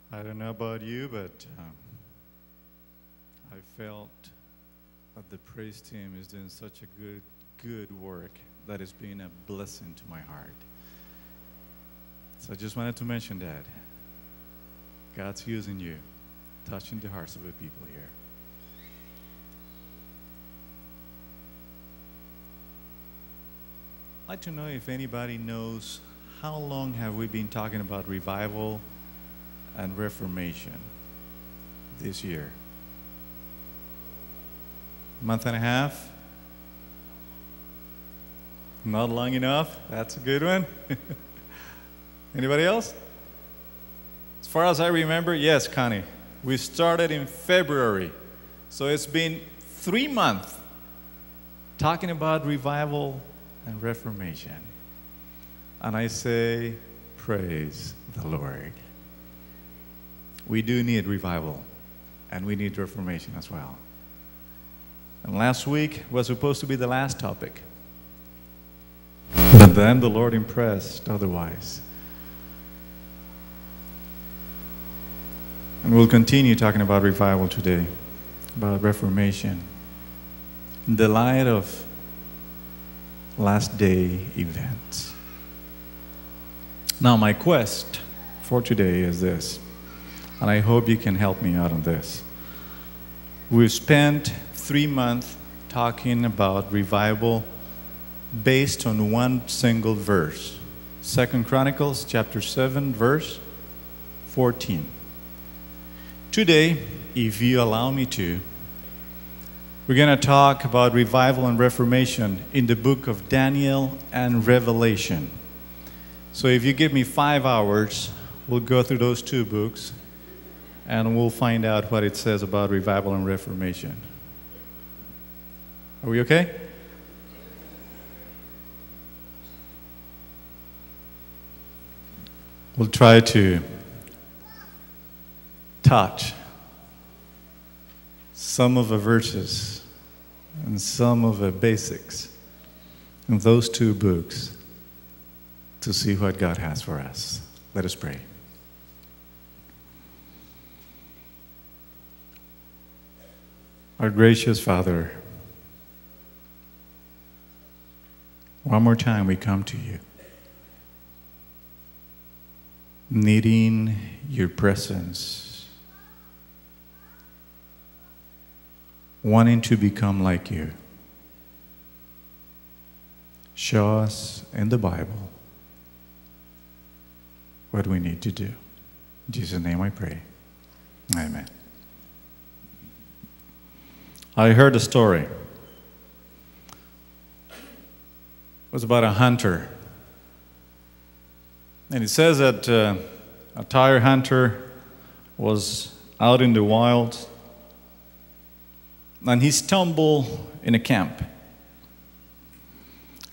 I don't know about you, but I felt that the praise team is doing such a good work that is being a blessing to my heart. So I just wanted to mention that. God's using you, touching the hearts of the people here. I'd like to know if anybody knows how long have we been talking about revival and reformation this year? Month and a half? Not long enough? That's a good one. Anybody else? As far as I remember, yes, Connie. We started in February. So it's been 3 months talking about revival and reformation. And I say, praise the Lord. We do need revival, and we need reformation as well. And last week was supposed to be the last topic. But then the Lord impressed otherwise. And we'll continue talking about revival today, about reformation, in the light of last day events. Now, my quest for today is this, and I hope you can help me out on this. We've spent 3 months talking about revival based on one single verse. 2 Chronicles chapter 7, verse 14. Today, if you allow me to, we're going to talk about revival and reformation in the book of Daniel and Revelation. So if you give me 5 hours, we'll go through those 2 books and we'll find out what it says about revival and reformation. Are we okay? We'll try to touch some of the verses and some of the basics in those 2 books to see what God has for us. Let us pray. Our gracious Father, one more time we come to you, needing your presence, wanting to become like you. Show us in the Bible what we need to do. In Jesus' name I pray. Amen. I heard a story. It was about a hunter. And it says that a tire hunter was out in the wild and he stumbled in a camp.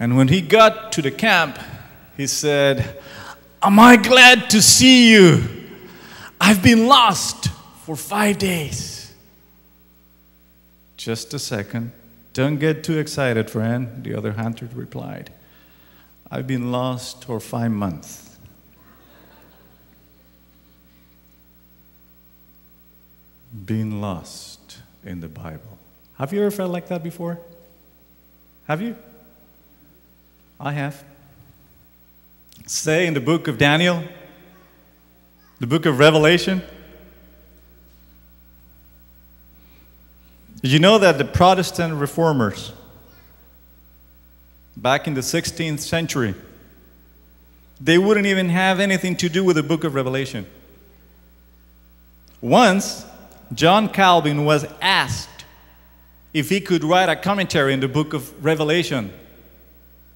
And when he got to the camp, he said, "Am I glad to see you? I've been lost for 5 days." "Just a second. Don't get too excited, friend," the other hunter replied. "I've been lost for 5 months. Being lost in the Bible. Have you ever felt like that before? Have you? I have. Say in the book of Daniel, the book of Revelation. Did you know that the Protestant reformers back in the 16th century, they wouldn't even have anything to do with the book of Revelation? Once, John Calvin was asked if he could write a commentary in the book of Revelation,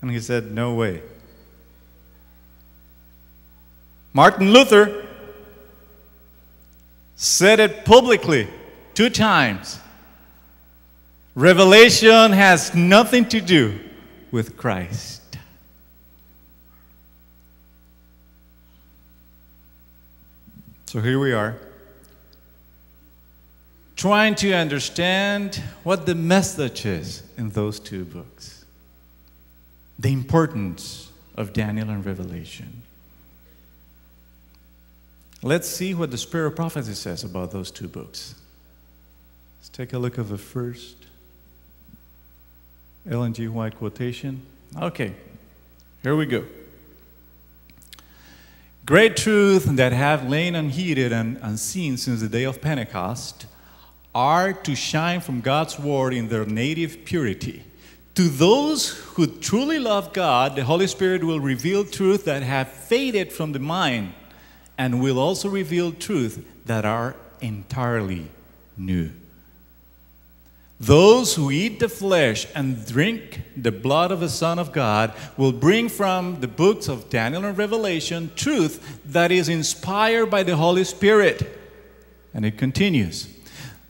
and he said, "No way." Martin Luther said it publicly 2 times. Revelation has nothing to do with Christ. So here we are, trying to understand what the message is in those 2 books. The importance of Daniel and Revelation. Let's see what the Spirit of Prophecy says about those two books. Let's take a look at the first Ellen G. White quotation. Okay, here we go. Great truth that have lain unheeded and unseen since the day of Pentecost are to shine from God's word in their native purity. To those who truly love God, the Holy Spirit will reveal truth that have faded from the mind and will also reveal truth that are entirely new. Those who eat the flesh and drink the blood of the Son of God will bring from the books of Daniel and Revelation truth that is inspired by the Holy Spirit. And it continues.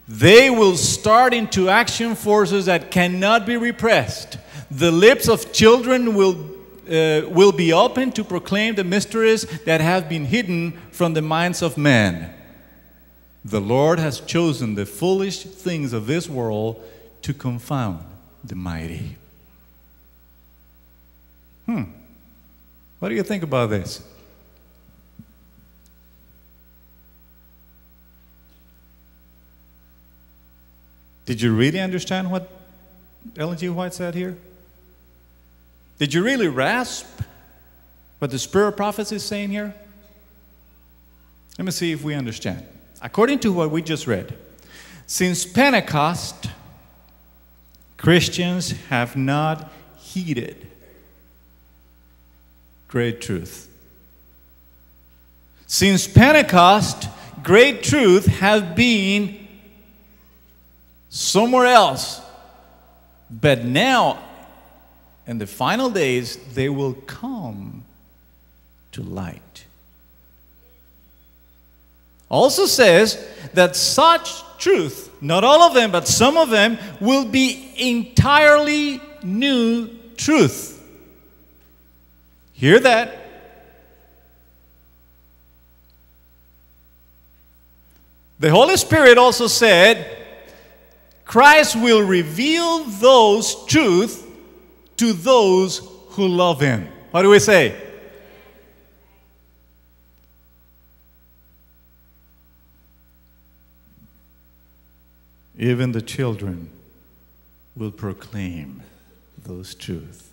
They will start into action forces that cannot be repressed. The lips of children will be open to proclaim the mysteries that have been hidden from the minds of men. The Lord has chosen the foolish things of this world to confound the mighty. What do you think about this? Did you really understand what Ellen G. White said here? Did you really grasp what the Spirit of Prophecy is saying here? Let me see if we understand. According to what we just read, since Pentecost, Christians have not heeded great truth. Since Pentecost, great truth has been somewhere else. But now, in the final days, they will come to light. Also says that such truth, not all of them, but some of them, will be entirely new truth. Hear that? The Holy Spirit also said, Christ will reveal those truths to those who love Him. What do we say? Even the children will proclaim those truths.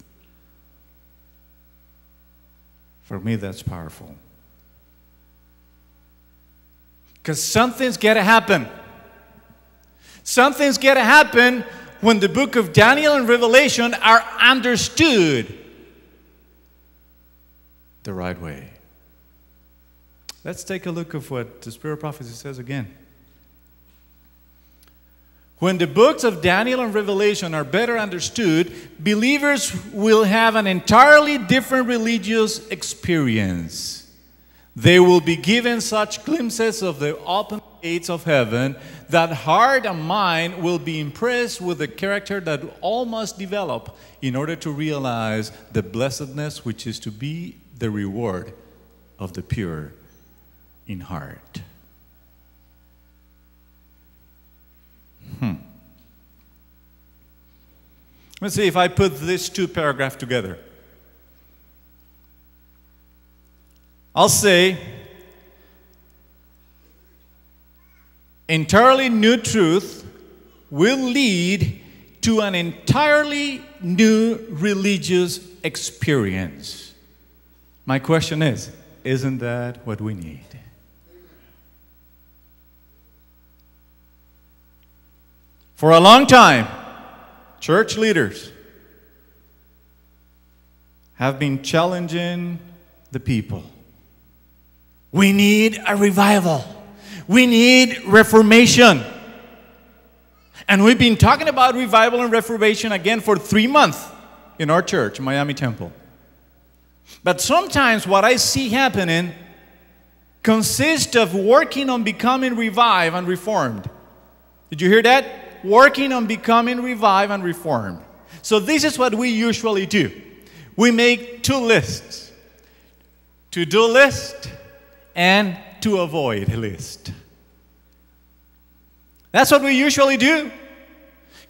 For me, that's powerful. Because something's got to happen. Something's got to happen when the book of Daniel and Revelation are understood the right way. Let's take a look at what the Spirit of Prophecy says again. When the books of Daniel and Revelation are better understood, believers will have an entirely different religious experience. They will be given such glimpses of the open gates of heaven that heart and mind will be impressed with the character that all must develop in order to realize the blessedness which is to be the reward of the pure in heart. Let's see if I put these two paragraphs together. I'll say, entirely new truth will lead to an entirely new religious experience. My question is, isn't that what we need? For a long time, church leaders have been challenging the people. We need a revival. We need reformation. And we've been talking about revival and reformation again for 3 months in our church, Miami Temple. But sometimes what I see happening consists of working on becoming revived and reformed. Did you hear that? Working on becoming revived and reformed. So this is what we usually do. We make 2 lists. To-do list and to avoid list. That's what we usually do.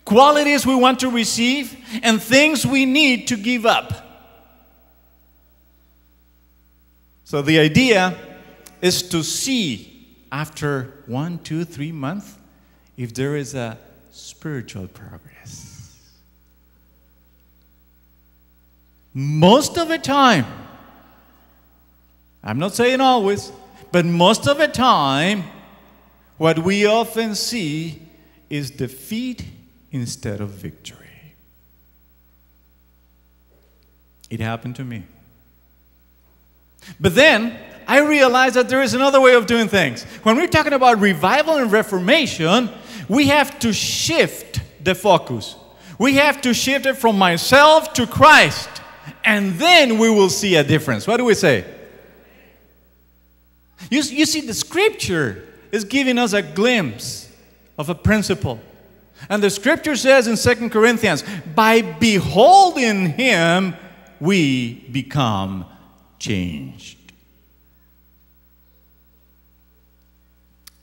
Qualities we want to receive and things we need to give up. So the idea is to see after 1, 2, 3 months if there is a spiritual progress. Most of the time, I'm not saying always, but most of the time, what we often see is defeat instead of victory. It happened to me. But then, I realized that there is another way of doing things. When we're talking about revival and reformation, we have to shift the focus. We have to shift it from myself to Christ. And then we will see a difference. What do we say? You see, the Scripture is giving us a glimpse of a principle. And the Scripture says in 2 Corinthians, by beholding Him, we become changed.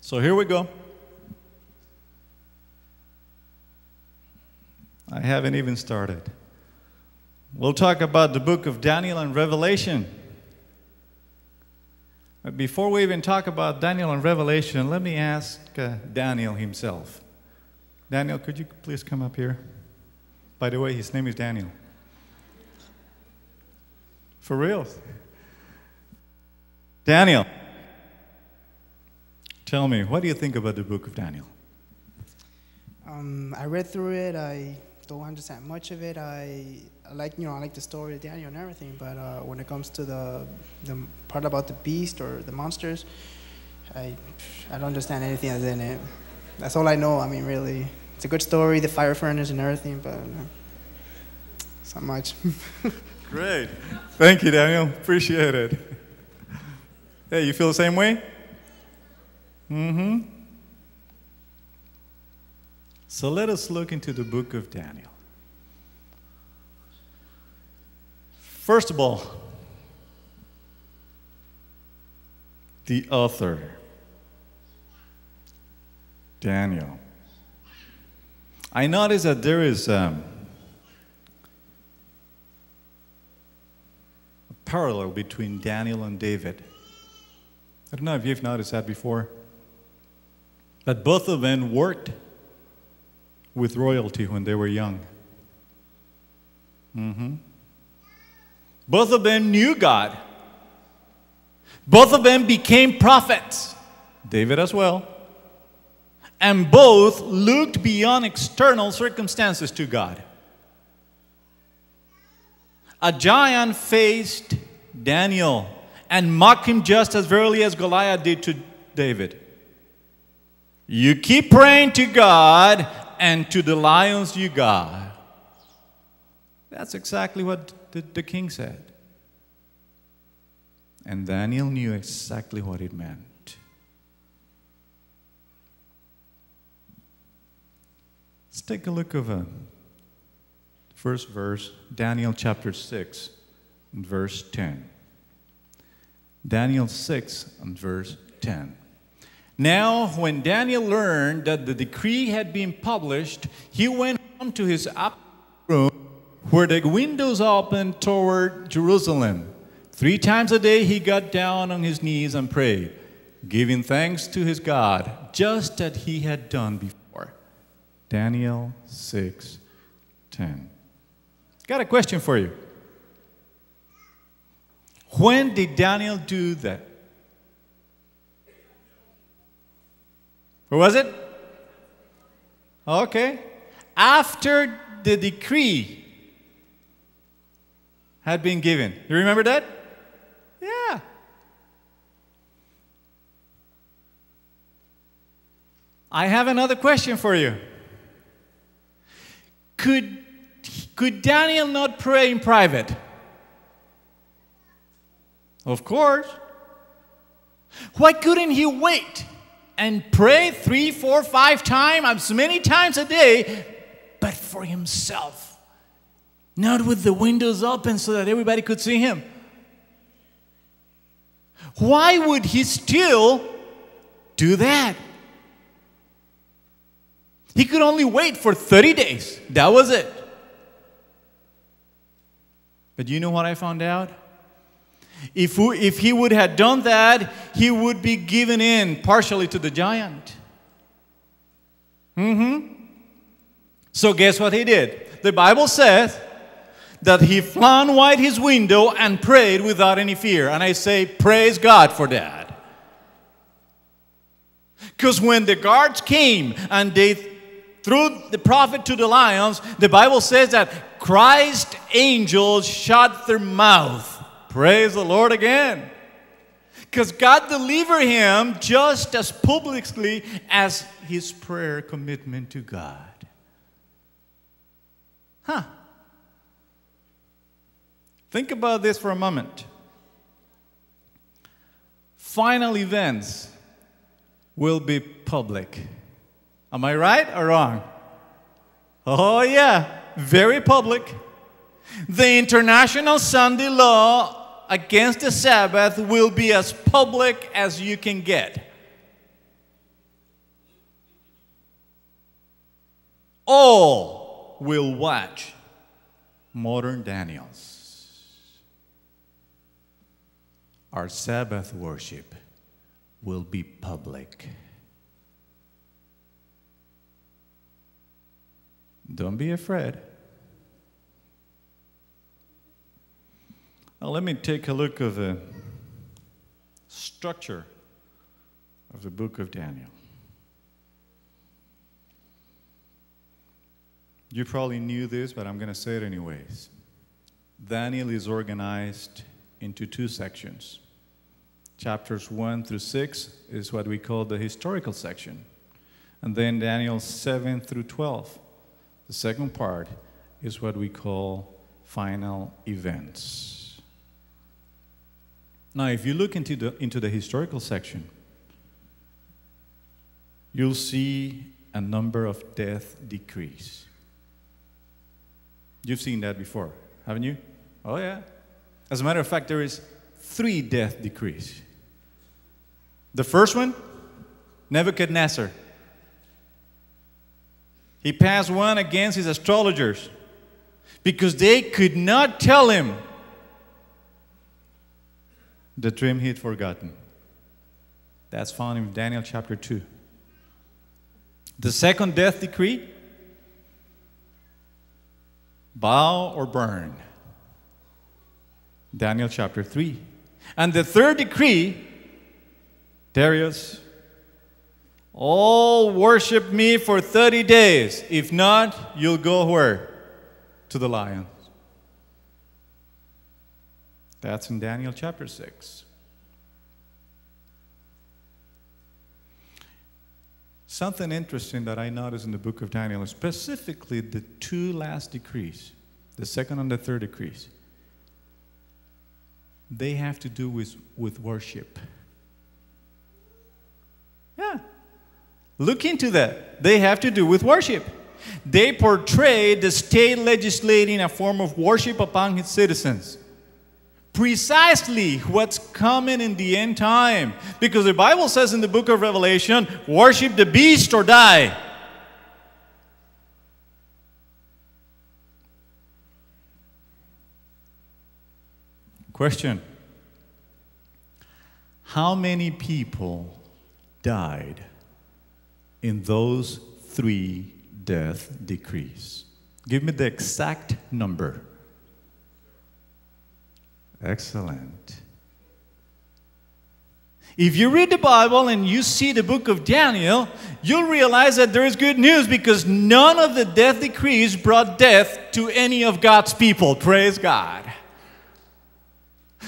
So here we go. I haven't even started. We'll talk about the book of Daniel and Revelation. But before we even talk about Daniel and Revelation, let me ask Daniel himself. Daniel, could you please come up here? By the way, his name is Daniel. For real. Daniel, tell me, what do you think about the book of Daniel? I read through it. I don't understand much of it. I like the story of Daniel and everything. But when it comes to the part about the beast or the monsters, I don't understand anything that's in it. That's all I know. I mean, really, it's a good story, the fire furnace and everything, but it's not much. Great. Thank you, Daniel. Appreciate it. Hey, you feel the same way? Mm-hmm. So let us look into the book of Daniel. First of all, the author, Daniel. I notice that there is a parallel between Daniel and David. I don't know if you've noticed that before, but both of them worked with royalty when they were young. Mm-hmm. Both of them knew God. Both of them became prophets, David as well. And both looked beyond external circumstances to God. A giant faced Daniel and mocked him just as verily as Goliath did to David. You keep praying to God, and to the lions you got. That's exactly what the king said. And Daniel knew exactly what it meant. Let's take a look at the first verse, Daniel chapter 6, and verse 10. Daniel 6 and verse 10. Now, when Daniel learned that the decree had been published, he went home to his upper room where the windows opened toward Jerusalem. 3 times a day he got down on his knees and prayed, giving thanks to his God, just as he had done before. Daniel 6:10. Got a question for you. When did Daniel do that? Where was it? Okay. After the decree had been given. You remember that? Yeah. I have another question for you. Could Daniel not pray in private? Of course. Why couldn't he wait and pray 3, 4, 5 times, as many times a day, but for himself? Not with the windows open so that everybody could see him. Why would he still do that? He could only wait for 30 days. That was it. But you know what I found out? If he would have done that, he would be given in partially to the giant. So guess what he did? The Bible says that he flung wide his window and prayed without any fear. And I say, praise God for that. Because when the guards came and they threw the prophet to the lions, the Bible says that Christ's angels shut their mouth. Praise the Lord again. Because God delivered him just as publicly as his prayer commitment to God. Think about this for a moment. Final events will be public. Am I right or wrong? Oh yeah, very public. The international Sunday law against the Sabbath will be as public as you can get. All will watch modern Daniels. Our Sabbath worship will be public. Don't be afraid. Now let me take a look at the structure of the book of Daniel. You probably knew this, but I'm going to say it anyways. Daniel is organized into two sections. Chapters 1 through 6 is what we call the historical section. And then Daniel 7 through 12. The second part is what we call final events. Now, if you look into the historical section, you'll see a number of death decrees. You've seen that before, haven't you? Oh, yeah. As a matter of fact, there is 3 death decrees. The first one, Nebuchadnezzar. He passed one against his astrologers because they could not tell him the dream he'd forgotten. That's found in Daniel chapter 2. The second death decree, bow or burn. Daniel chapter 3. And the third decree, Darius, all worship me for 30 days. If not, you'll go where? To the lions. That's in Daniel chapter 6. Something interesting that I noticed in the book of Daniel, specifically the 2 last decrees, the second and the third decrees, they have to do with worship. Yeah. Look into that. They have to do with worship. They portray the state legislating a form of worship upon its citizens. Precisely what's coming in the end time. Because the Bible says in the book of Revelation, worship the beast or die. Question. How many people died in those 3 death decrees? Give me the exact number. Excellent. If you read the Bible and you see the book of Daniel, you'll realize that there is good news because none of the death decrees brought death to any of God's people. Praise God.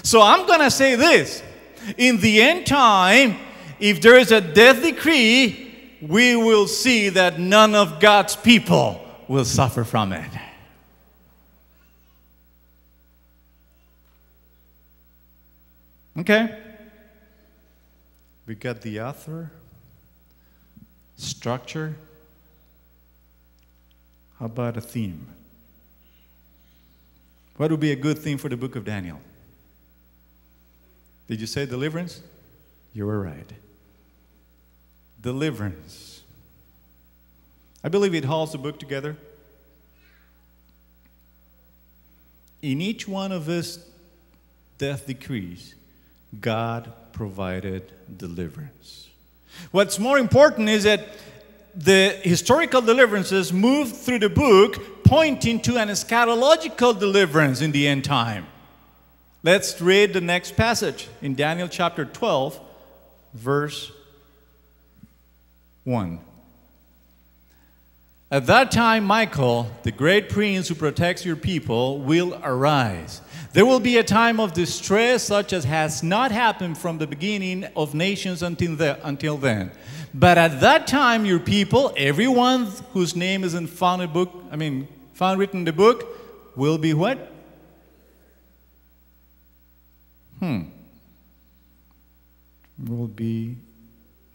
So I'm going to say this. In the end time, if there is a death decree, we will see that none of God's people will suffer from it. Okay? We got the author, structure. How about a theme? What would be a good theme for the book of Daniel? Did you say deliverance? You were right. Deliverance. I believe it holds the book together. In each one of us death decrees, God provided deliverance. What's more important is that the historical deliverances move through the book pointing to an eschatological deliverance in the end time. Let's read the next passage in Daniel chapter 12, verse 1. At that time, Michael, the great prince who protects your people, will arise. There will be a time of distress such as has not happened from the beginning of nations until then. But at that time, your people, everyone whose name isn't found written in the book, will be what? Will be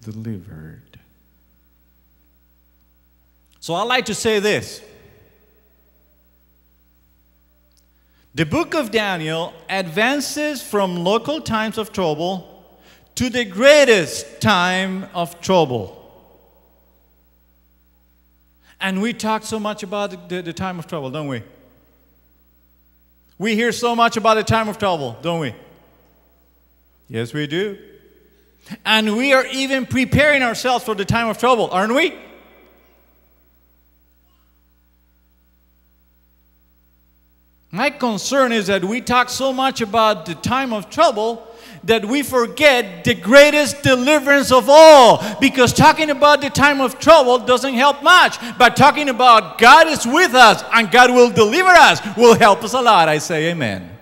delivered. So I like to say this. The book of Daniel advances from local times of trouble to the greatest time of trouble. And we talk so much about the time of trouble, don't we? We hear so much about the time of trouble, don't we? Yes, we do. And we are even preparing ourselves for the time of trouble, aren't we? My concern is that we talk so much about the time of trouble that we forget the greatest deliverance of all. Because talking about the time of trouble doesn't help much. But talking about God is with us and God will deliver us will help us a lot. I say amen.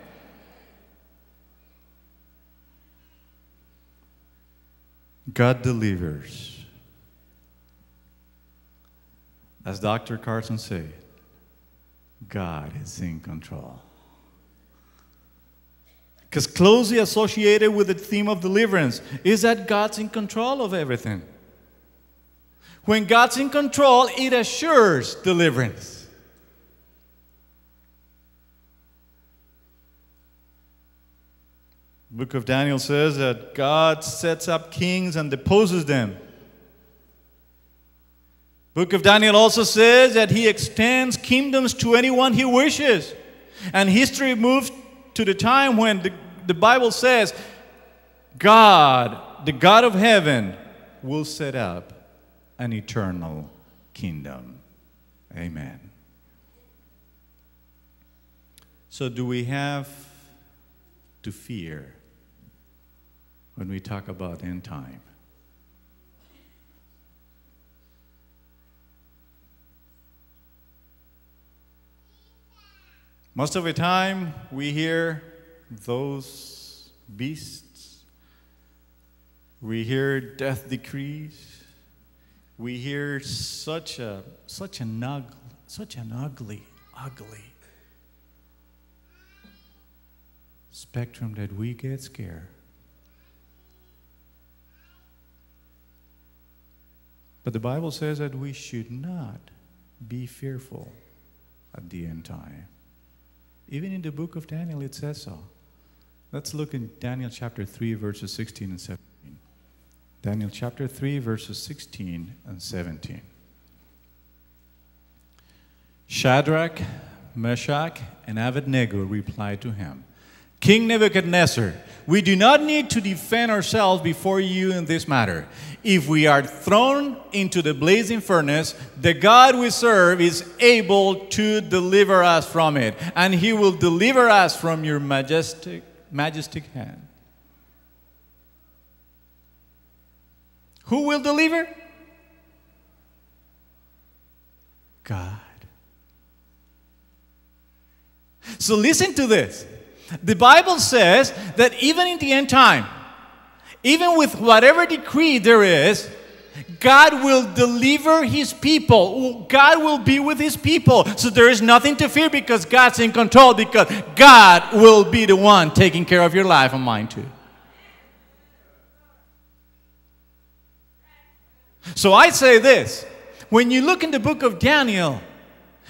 God delivers. As Dr. Carson said, God is in control. Because closely associated with the theme of deliverance is that God's in control of everything. When God's in control, it assures deliverance. The book of Daniel says that God sets up kings and deposes them. Book of Daniel also says that he extends kingdoms to anyone he wishes. And history moves to the time when the Bible says God, the God of heaven, will set up an eternal kingdom. Amen. So do we have to fear when we talk about end time? Most of the time, we hear those beasts. We hear death decrees. We hear such an ugly spectrum that we get scared. But the Bible says that we should not be fearful at the end time. Even in the book of Daniel, it says so. Let's look in Daniel chapter 3, verses 16 and 17. Daniel chapter 3, verses 16 and 17. Shadrach, Meshach, and Abednego replied to him, King Nebuchadnezzar, we do not need to defend ourselves before you in this matter. If we are thrown into the blazing furnace, the God we serve is able to deliver us from it, and he will deliver us from your majestic hand. Who will deliver? God. So listen to this. The Bible says that even in the end time, even with whatever decree there is, God will deliver his people. God will be with his people. So there is nothing to fear because God's in control, because God will be the one taking care of your life and mine too. So I say this, when you look in the book of Daniel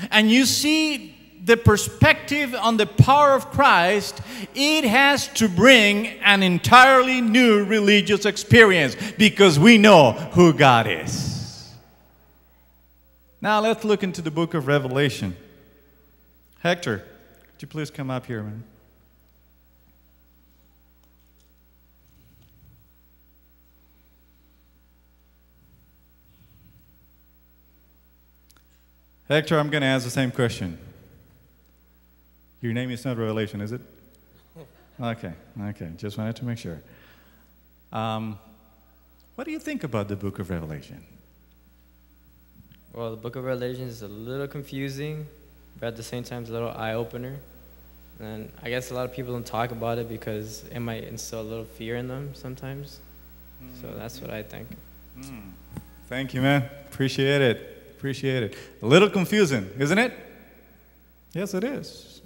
and you see the perspective on the power of Christ, it has to bring an entirely new religious experience because we know who God is. Now let's look into the book of Revelation. Hector, could you please come up here, man? Hector, I'm going to ask the same question. Your name is not Revelation, is it? Okay. Just wanted to make sure. What do you think about the book of Revelation? Well, the book of Revelation is a little confusing, but at the same time, it's a little eye-opener. And I guess a lot of people don't talk about it because it might instill a little fear in them sometimes. So that's what I think. Thank you, man. Appreciate it. A little confusing, isn't it? Yes, it is.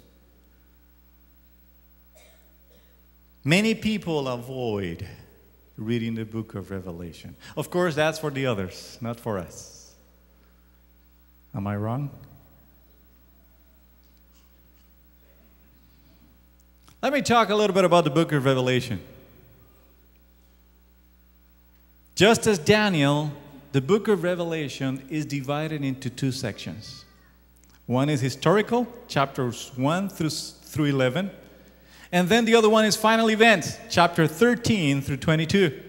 Many people avoid reading the book of Revelation. Of course, that's for the others, not for us. Am I wrong? Let me talk a little bit about the book of Revelation. Just as Daniel, the book of Revelation is divided into two sections. One is historical, chapters 1 through 11. And then the other one is final events, chapter 13 through 22.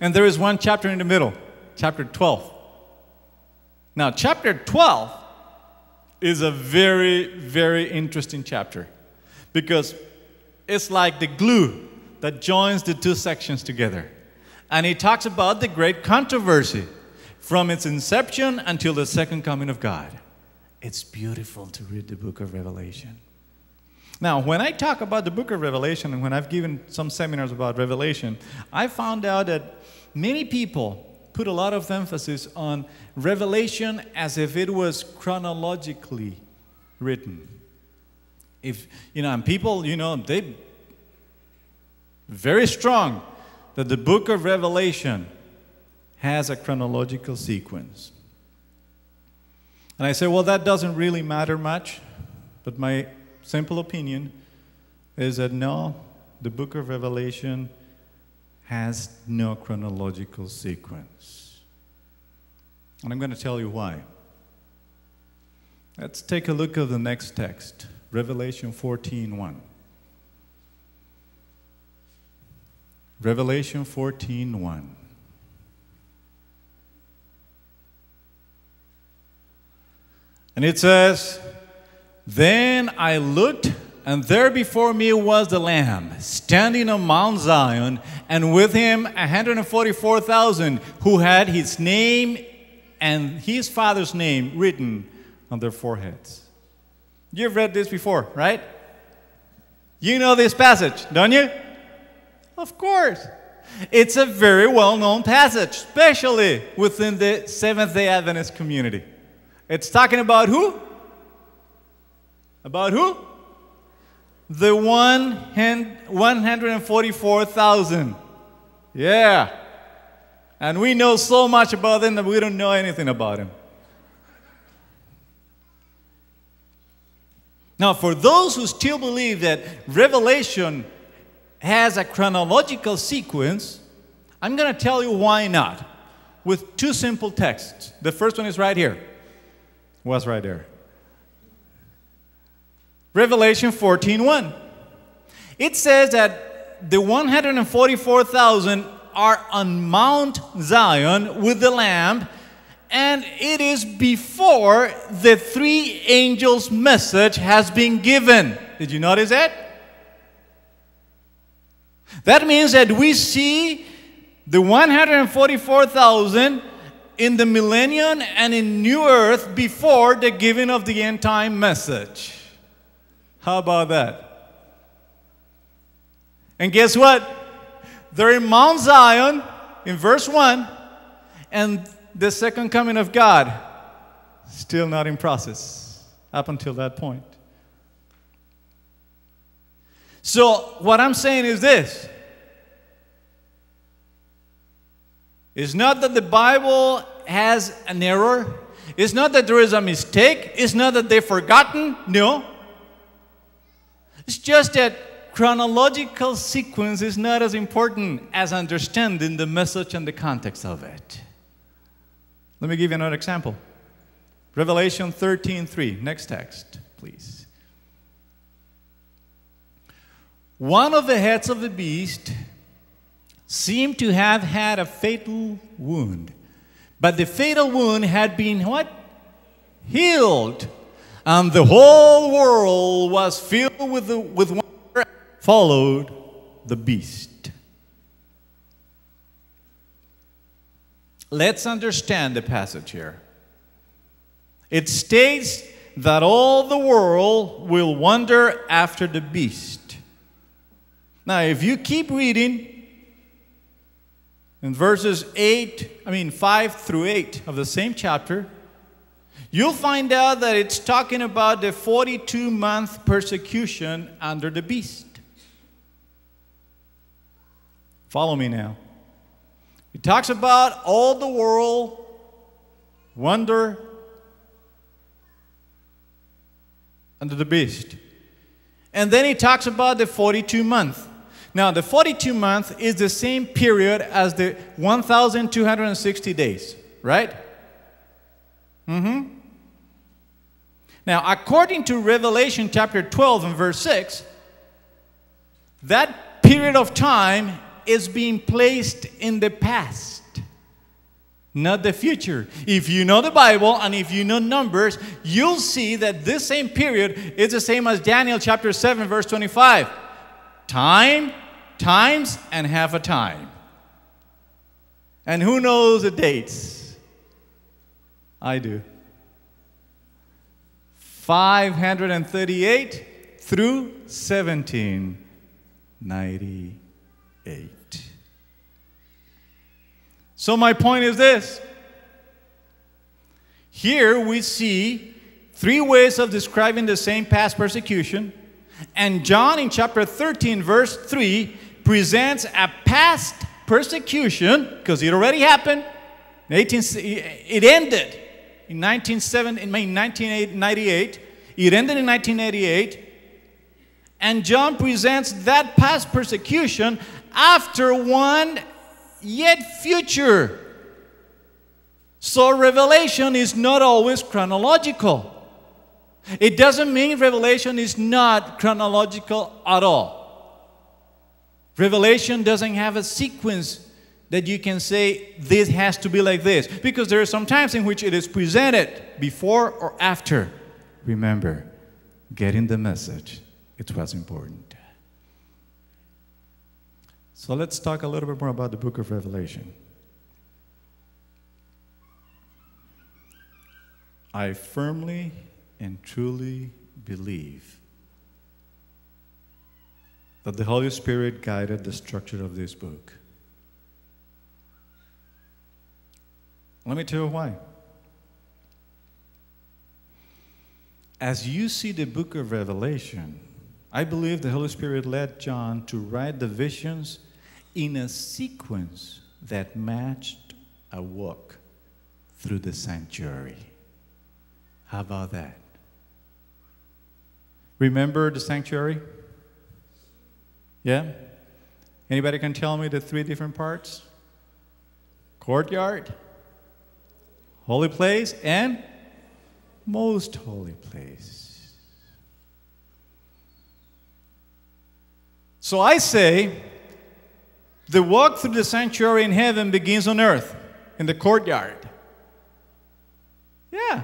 And there is one chapter in the middle, chapter 12. Now, chapter 12 is a very, very interesting chapter because it's like the glue that joins the two sections together. And it talks about the great controversy from its inception until the second coming of God. It's beautiful to read the book of Revelation. Now, when I talk about the book of Revelation and when I've given some seminars about Revelation, I found out that many people put a lot of emphasis on Revelation as if it was chronologically written. And people, they very strong that the book of Revelation has a chronological sequence. And I say, well, that doesn't really matter much, but my simple opinion is that no, the book of Revelation has no chronological sequence. And I'm going to tell you why. Let's take a look at the next text, Revelation 14:1. Revelation 14:1. And it says, "Then I looked, and there before me was the Lamb, standing on Mount Zion, and with him 144,000, who had his name and his Father's name written on their foreheads." You've read this before, right? You know this passage, don't you? Of course. It's a very well-known passage, especially within the Seventh-day Adventist community. It's talking about who? About who? The 144,000. Yeah. And we know so much about them that we don't know anything about them. Now, for those who still believe that Revelation has a chronological sequence, I'm going to tell you why not, with two simple texts. The first one is right here. Was right there. Revelation 14:1. It says that the 144,000 are on Mount Zion with the Lamb, and it is before the three angels' message has been given. Did you notice that? That means that we see the 144,000 in the millennium and in New Earth before the giving of the end time message. How about that? And guess what? They're in Mount Zion in verse 1, and the second coming of God still not in process up until that point. So what I'm saying is this. It's not that the Bible has an error. It's not that there is a mistake. It's not that they've forgotten. No. It's just that chronological sequence is not as important as understanding the message and the context of it. Let me give you another example. Revelation 13:3. Next text, please. One of the heads of the beast seemed to have had a fatal wound. But the fatal wound had been what? healed, and the whole world was filled with wonder, followed the beast. Let's understand the passage here. It states that all the world will wonder after the beast. Now, if you keep reading in verses 5 through 8 of the same chapter, you'll find out that it's talking about the 42-month persecution under the beast. Follow me now. It talks about all the world wonder under the beast. And then he talks about the 42-month. Now, the 42-month is the same period as the 1,260 days, right? Now, according to Revelation chapter 12 and verse 6, that period of time is being placed in the past, not the future. If you know the Bible and if you know Numbers, you'll see that this same period is the same as Daniel chapter 7 verse 25. Time, times, and half a time. And who knows the dates? I do. 538 through 1798. So my point is this. Here we see three ways of describing the same past persecution. And John in chapter 13 verse 3 presents a past persecution, because it already happened. It ended in 1998. It ended in 1988. And John presents that past persecution after one yet future. So Revelation is not always chronological. It doesn't mean Revelation is not chronological at all. Revelation doesn't have a sequence that you can say this has to be like this, because there are some times in which it is presented before or after. Remember, getting the message, it was important. So let's talk a little bit more about the book of Revelation. I firmly and truly believe that the Holy Spirit guided the structure of this book. Let me tell you why. As you see the book of Revelation, I believe the Holy Spirit led John to write the visions in a sequence that matched a walk through the sanctuary. How about that? Remember the sanctuary? Yeah? Anybody can tell me the three different parts? Courtyard, holy place, and most holy place. So I say, the walk through the sanctuary in heaven begins on earth, in the courtyard. Yeah.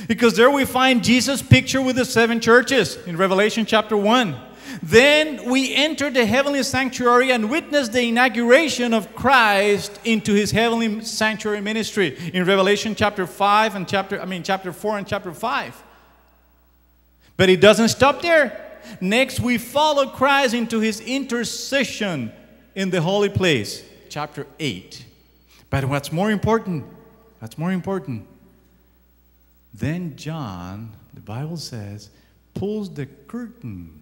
Because there we find Jesus' picture with the seven churches in Revelation chapter 1. Then we enter the heavenly sanctuary and witness the inauguration of Christ into his heavenly sanctuary ministry in Revelation chapter 4 and chapter 5. But it doesn't stop there. Next, we follow Christ into his intercession in the holy place, chapter 8. But what's more important, then John, the Bible says, pulls the curtain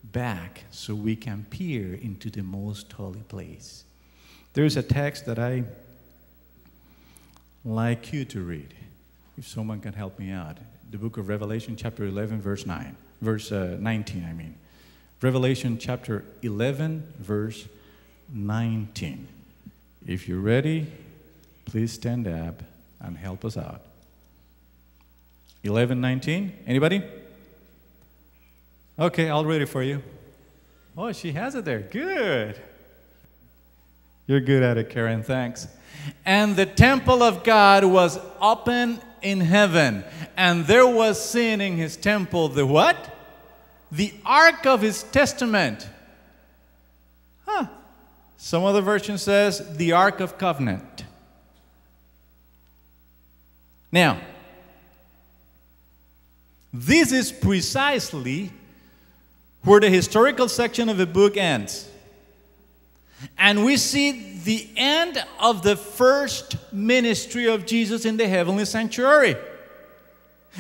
back so we can peer into the most holy place. There's a text that I like you to read, if someone can help me out. The book of Revelation, chapter 11, verse 19, Revelation chapter 11, verse 19. If you're ready, please stand up and help us out. 11:19. Anybody? Okay, I'll read it for you. Oh, she has it there. Good. You're good at it, Karen. Thanks. And the temple of God was open in heaven, and there was seen in his temple the what? The ark of his testament. Some other version says the ark of covenant. Now, this is precisely where the historical section of the book ends. And we see the end of the first ministry of Jesus in the heavenly sanctuary.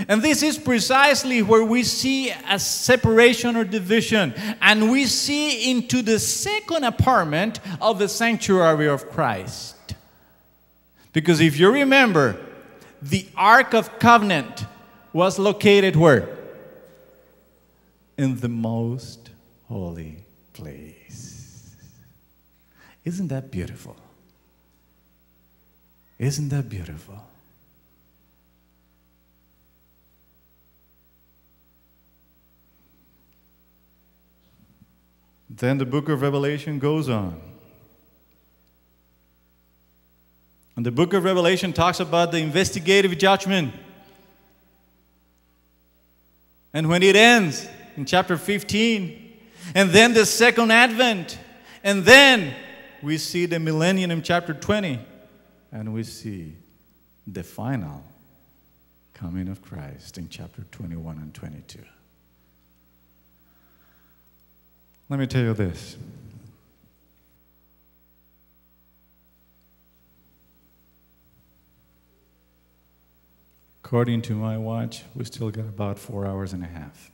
And this is precisely where we see a separation or division. And we see into the second apartment of the sanctuary of Christ. Because if you remember, the Ark of Covenant was located where? In the most holy place. Isn't that beautiful? Isn't that beautiful? Then the book of Revelation goes on. And the book of Revelation talks about the investigative judgment. And when it ends in chapter 15, and then the second advent, and then we see the millennium in chapter 20, and we see the final coming of Christ in chapter 21 and 22. Let me tell you this. According to my watch, we still got about 4 hours and a half.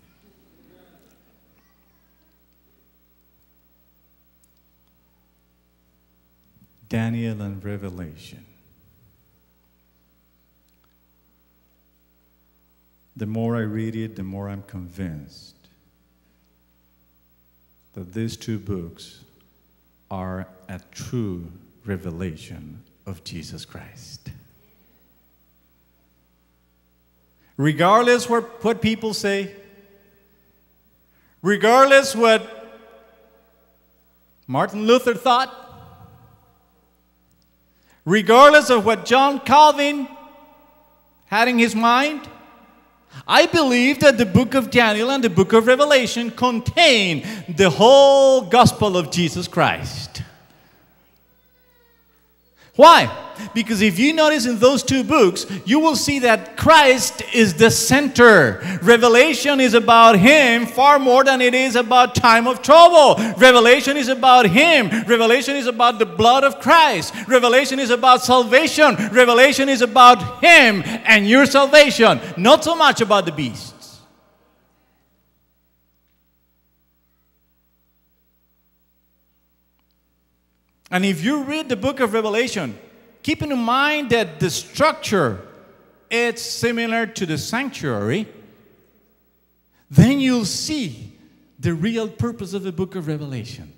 Daniel and Revelation. The more I read it, the more I'm convinced that these two books are a true revelation of Jesus Christ. Regardless what people say, regardless what Martin Luther thought, regardless of what John Calvin had in his mind, I believe that the book of Daniel and the book of Revelation contain the whole gospel of Jesus Christ. Why? Because if you notice in those two books, you will see that Christ is the center. Revelation is about Him far more than it is about time of trouble. Revelation is about Him. Revelation is about the blood of Christ. Revelation is about salvation. Revelation is about Him and your salvation, not so much about the beasts. And if you read the book of Revelation, keeping in mind that the structure is similar to the sanctuary, then you'll see the real purpose of the book of Revelation,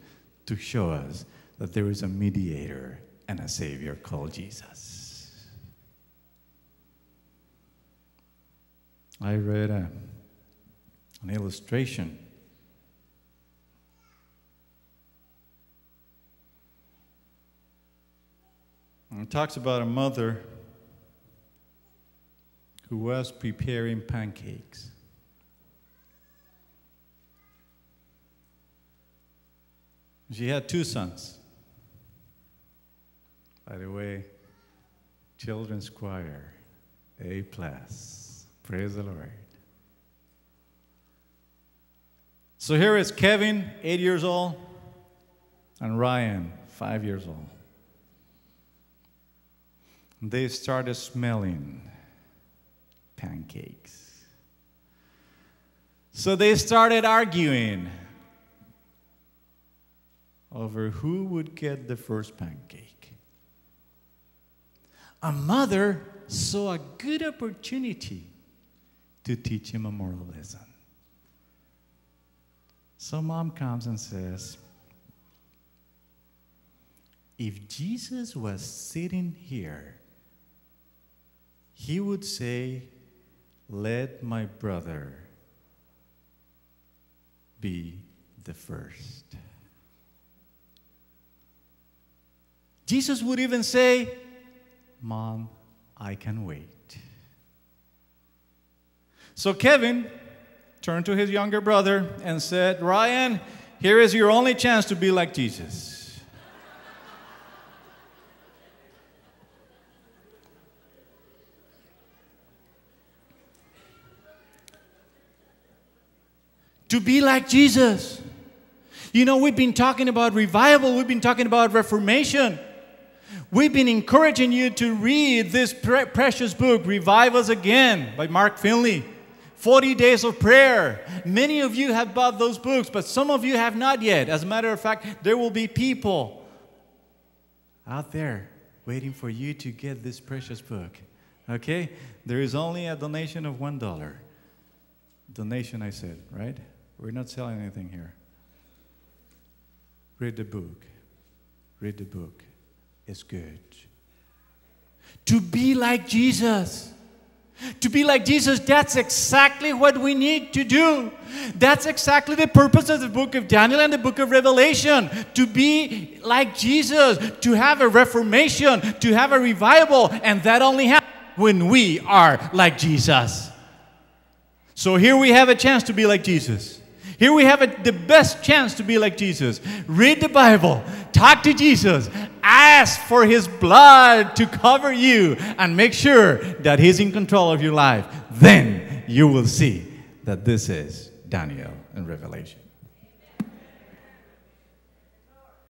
to show us that there is a mediator and a Savior called Jesus. I read an illustration. It talks about a mother who was preparing pancakes. She had 2 sons. By the way, children's choir, A+. Praise the Lord. So here is Kevin, 8 years old, and Ryan, 5 years old. They started smelling pancakes. So they started arguing over who would get the first pancake. A mother saw a good opportunity to teach him a moral lesson. So mom comes and says, if Jesus was sitting here, he would say, let my brother be the first. Jesus would even say, Mom, I can wait. So Kevin turned to his younger brother and said, Ryan, here is your only chance to be like Jesus. To be like Jesus. You know, we've been talking about revival. We've been talking about reformation. We've been encouraging you to read this precious book, Revive Us Again, by Mark Finley. 40 Days of Prayer. Many of you have bought those books, but some of you have not yet. As a matter of fact, there will be people out there waiting for you to get this precious book. Okay? There is only a donation of $1. Donation, I said, right? We're not selling anything here. Read the book. Read the book. It's good. To be like Jesus. To be like Jesus, that's exactly what we need to do. That's exactly the purpose of the book of Daniel and the book of Revelation. To be like Jesus, to have a reformation, to have a revival, and that only happens when we are like Jesus. So here we have a chance to be like Jesus. Here we have the best chance to be like Jesus. Read the Bible, talk to Jesus, ask for His blood to cover you, and make sure that He's in control of your life. Then you will see that this is Daniel and Revelation.